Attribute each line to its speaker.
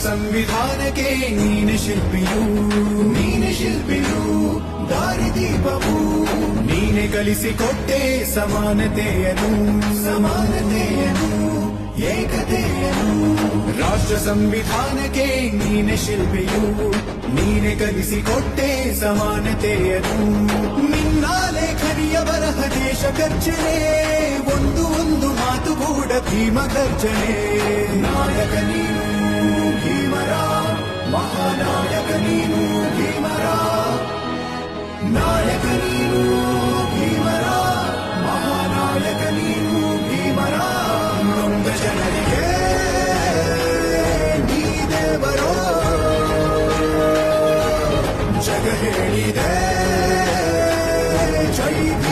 Speaker 1: ಸಂವಿಧಾನಕ್ಕೆ ನೀನೆ ಶಿಲ್ಪಿಯು ದಾರಿದೀಪವು ನೀನೆ ಕಲಿಸಿಕೊಟ್ಟೆ ಸಮಾನತೆಯನ್ನು ಏಕತೆಯನ್ನು ರಾಷ್ಟ್ರ ಸಂವಿಧಾನಕ್ಕೆ ನೀನೆ ಶಿಲ್ಪಿಯು ನೀನೆ ಕಲಿಸಿಕೊಟ್ಟೆ ಸಮಾನತೆಯನ್ನು ನಿನ್ನ ಲೇಖನಿಯ ಬರಹ ದೇಶ ಗರ್ಜನೆ ಒಂದು ಮಾತುಗೂಡ ಭೀಮ ಗರ್ಜನೆ ನಾಯಕ ನೀನು ಭೀಮರ ಮಹಾನಾಯಕ ನೀನು ಭೀಮರ ನಾಯಕ